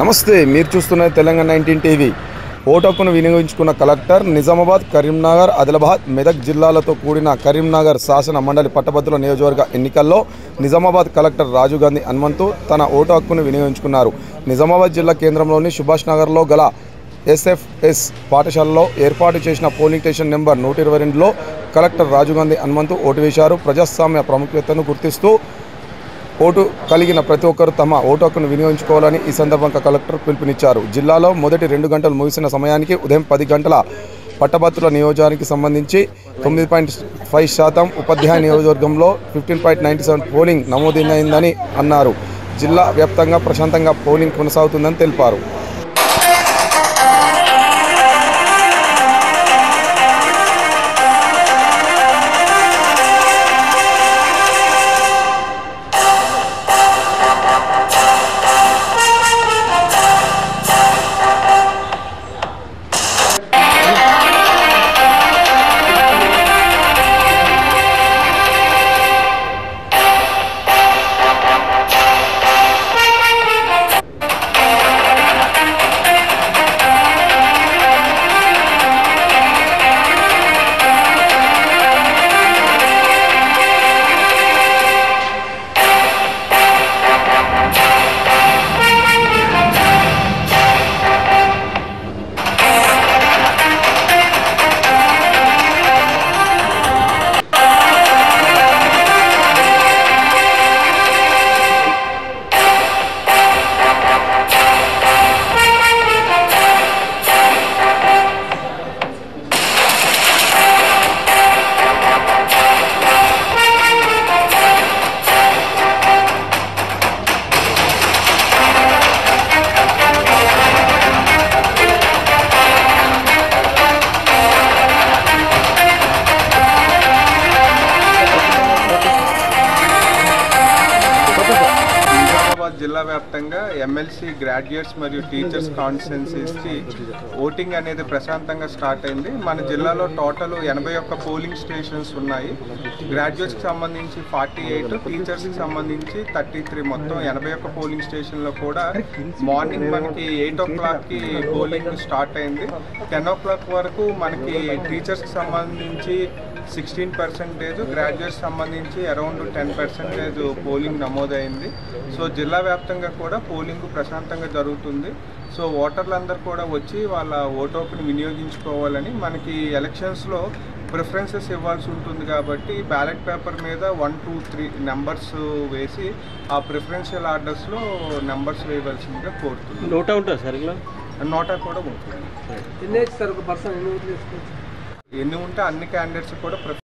నమస్తే, మీరు చూస్తున్న తెలంగాణ 19 టీవీ. ఓటు హక్కును వినియోగించుకున్న కలెక్టర్ నిజామాబాద్, కరీంనగర్, ఆదిలాబాద్, మెదక్ జిల్లాలతో కూడిన కరీంనగర్ శాసన మండలి పట్టభద్రుల నియోజకవర్గ ఎన్నికల్లో నిజామాబాద్ కలెక్టర్ రాజీవ్ గాంధీ హనుమంతు తన ఓటు హక్కును వినియోగించుకున్నారు. నిజామాబాద్ జిల్లా కేంద్రంలోని సుభాష్ నగర్లో గల ఎస్ఎఫ్ఎస్ పాఠశాలలో ఏర్పాటు చేసిన పోలింగ్ స్టేషన్ నెంబర్ 122లో కలెక్టర్ రాజీవ్ గాంధీ హనుమంతు ఓటు వేశారు. ప్రజాస్వామ్య ప్రాముఖ్యతను గుర్తిస్తూ ఓటు కలిగిన ప్రతి ఒక్కరూ తమ ఓటు హక్కును వినియోగించుకోవాలని ఈ సందర్భంగా కలెక్టర్ పిలుపునిచ్చారు. జిల్లాలో మొదటి 2 గంటలు ముగిసిన సమయానికి ఉదయం 10 గంటల పట్టభద్రుల నియోజకానికి సంబంధించి 9.5% ఉపాధ్యాయ నియోజకవర్గంలో 15.97 పోలింగ్ నమోదైందని అన్నారు. జిల్లా వ్యాప్తంగా ప్రశాంతంగా పోలింగ్ కొనసాగుతుందని తెలిపారు. జిల్లా వ్యాప్తంగా ఎమ్మెల్సీ గ్రాడ్యుయేట్స్ మరియు టీచర్స్ కాన్స్టిట్యున్సీస్కి ఓటింగ్ అనేది ప్రశాంతంగా స్టార్ట్ అయింది. మన జిల్లాలో టోటల్ 81 పోలింగ్ స్టేషన్స్ ఉన్నాయి. గ్రాడ్యుయేట్స్కి సంబంధించి 48, టీచర్స్కి సంబంధించి 33, మొత్తం 81 పోలింగ్ స్టేషన్లో కూడా మార్నింగ్ మనకి 8 o'clockకి పోలింగ్ స్టార్ట్ అయింది. 10 o'clock వరకు మనకి టీచర్స్కి సంబంధించి 16%, గ్రాడ్యుయేట్స్ సంబంధించి అరౌండ్ 10% పోలింగ్ నమోదైంది. సో జిల్లా వ్యాప్తంగా కూడా పోలింగ్ ప్రశాంతంగా జరుగుతుంది. సో ఓటర్లందరూ కూడా వచ్చి వాళ్ళ ఓటు హక్కుని వినియోగించుకోవాలని, మనకి ఎలక్షన్స్లో ప్రిఫరెన్సెస్ ఇవ్వాల్సి ఉంటుంది కాబట్టి బ్యాలెట్ పేపర్ మీద 1, 2, 3 నెంబర్స్ వేసి ఆ ప్రిఫరెన్షియల్ ఆర్డర్స్లో నెంబర్స్ వేయవలసిందిగా కోరుతుంది. నోటా ఉంటుంది సార్, ఇలా నోటా కూడా ఉంటుంది. ఎన్ని ఉంటే అన్ని క్యాండిడేట్స్ కూడా